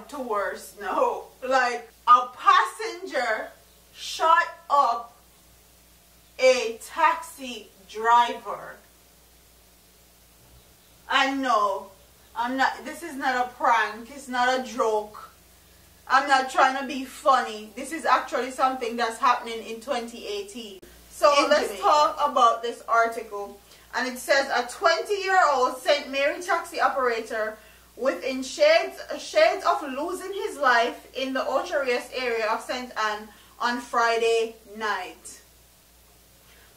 bad to worse now. Like, a passenger shot up a taxi driver. And no, this is not a prank, it's not a joke. I'm not trying to be funny. This is actually something that's happening in 2018. So let's talk about this article. And it says a 20-year-old St. Mary taxi operator within shades of losing his life in the Ocho Rios area of St. Anne on Friday night.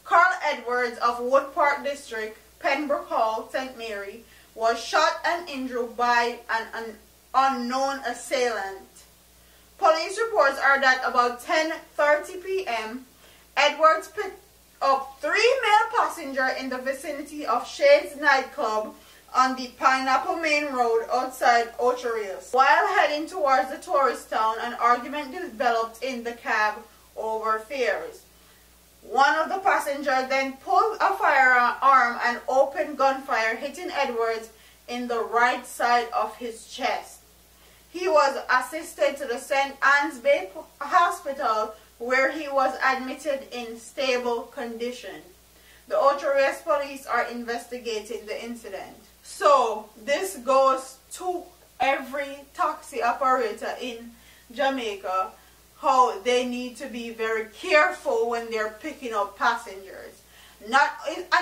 Carl Edwards of Wood Park District, Pembroke Hall, St. Mary, was shot and injured by an unknown assailant. Police reports are that about 10:30 p.m., Edwards picked up 3 male passengers in the vicinity of Shades nightclub on the Pineapple Main Road outside Ocho Rios. While heading towards the tourist town, an argument developed in the cab over fares. One of the passengers then pulled a firearm and opened gunfire, hitting Edwards in the right side of his chest. He was assisted to the St. Anne's Bay Hospital, where he was admitted in stable condition. The Ocho Rios police are investigating the incident. So, this goes to every taxi operator in Jamaica, how they need to be very careful when they're picking up passengers. And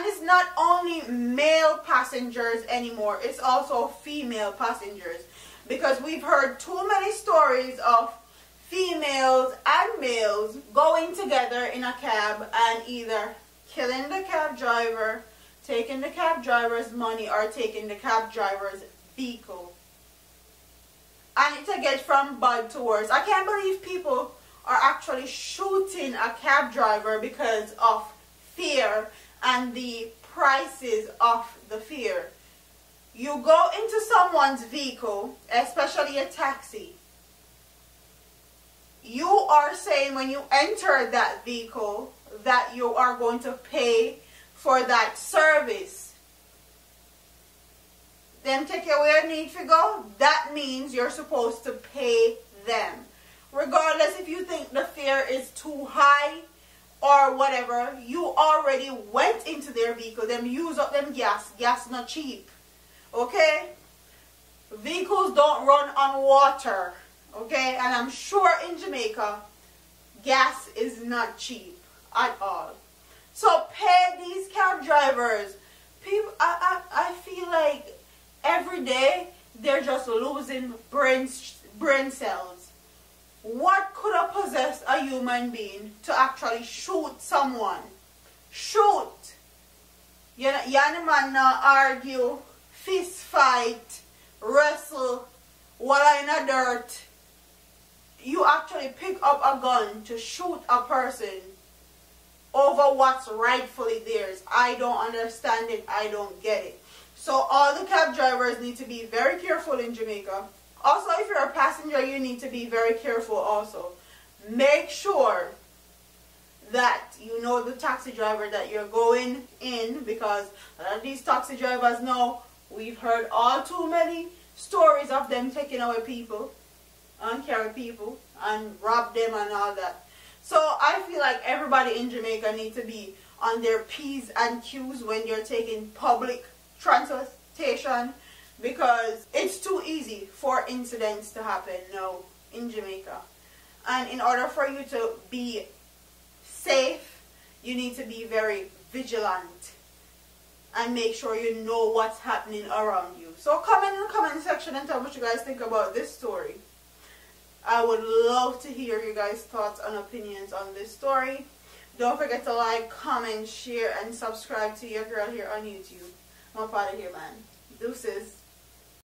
it's not only male passengers anymore, it's also female passengers. Because we've heard too many stories of females and males going together in a cab and either killing the cab driver, taking the cab driver's money, or taking the cab driver's vehicle. And it's a get from bad to worse. I can't believe people are actually shooting a cab driver because of fear and the prices of the fear. You go into someone's vehicle, especially a taxi. You are saying when you enter that vehicle that you are going to pay for that service. Them take you where you need to go, that means you're supposed to pay them. Regardless if you think the fare is too high or whatever, you already went into their vehicle, them use up them gas. Gas not cheap. Okay? Vehicles don't run on water. Okay? And I'm sure in Jamaica, gas is not cheap at all. So pay these cab drivers. People, I feel like every day they're just losing brain cells. What could have possessed a human being to actually shoot someone? Shoot. You man not argue, fist fight, wrestle, while in the dirt. You actually pick up a gun to shoot a person over what's rightfully theirs. I don't understand it. I don't get it. So all the cab drivers need to be very careful in Jamaica. Also, if you're a passenger, you need to be very careful also. Make sure that you know the taxi driver that you're going in, because a lot of these taxi drivers now, we've heard all too many stories of them taking away people and carry people and rob them and all that. So I feel like everybody in Jamaica needs to be on their P's and Q's when you're taking public transportation, because it's too easy for incidents to happen now in Jamaica. And in order for you to be safe, you need to be very vigilant and make sure you know what's happening around you. So comment in the comment section and tell me what you guys think about this story. I would love to hear you guys' thoughts and opinions on this story. Don't forget to like, comment, share, and subscribe to your girl here on YouTube. I'm up out of here, man. Deuces.